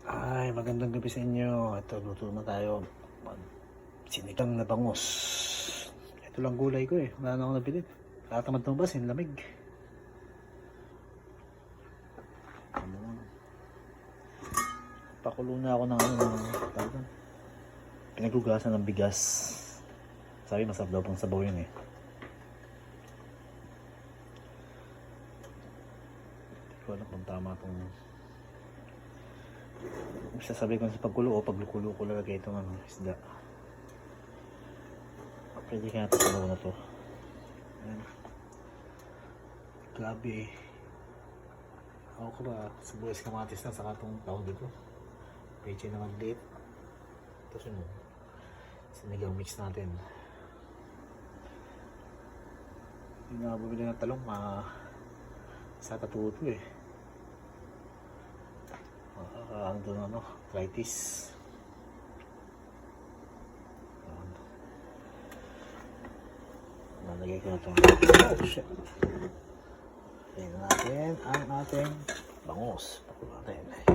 Ay, magandang gabi sa inyo. Ito, luto na tayo. Sinigang na bangus. Ito lang gulay ko eh. Wala na akong nabili. Tatamad na ba? Sinlamig. Pakulo na ako ng pinagugasan ng bigas. Sabi masarap daw pang sabaw yun eh. Hindi ko alam kung tama itong sasabi ko sa pagkulo o paglukulo ko lagay itong isda. Pwede kaya ito sabaw na to. Ayan. Grabe. Okra, sibuyas, kamatis na saka itong tawag dito. Peche na magliit. Tapos yun, sinigang mix natin. Yung bumili ng talong, sa tatuto eh. Ano doon arthritis. Nalagay ko na ito. Oh shit. Tingnan natin ang ating bangus. Pakulo natin.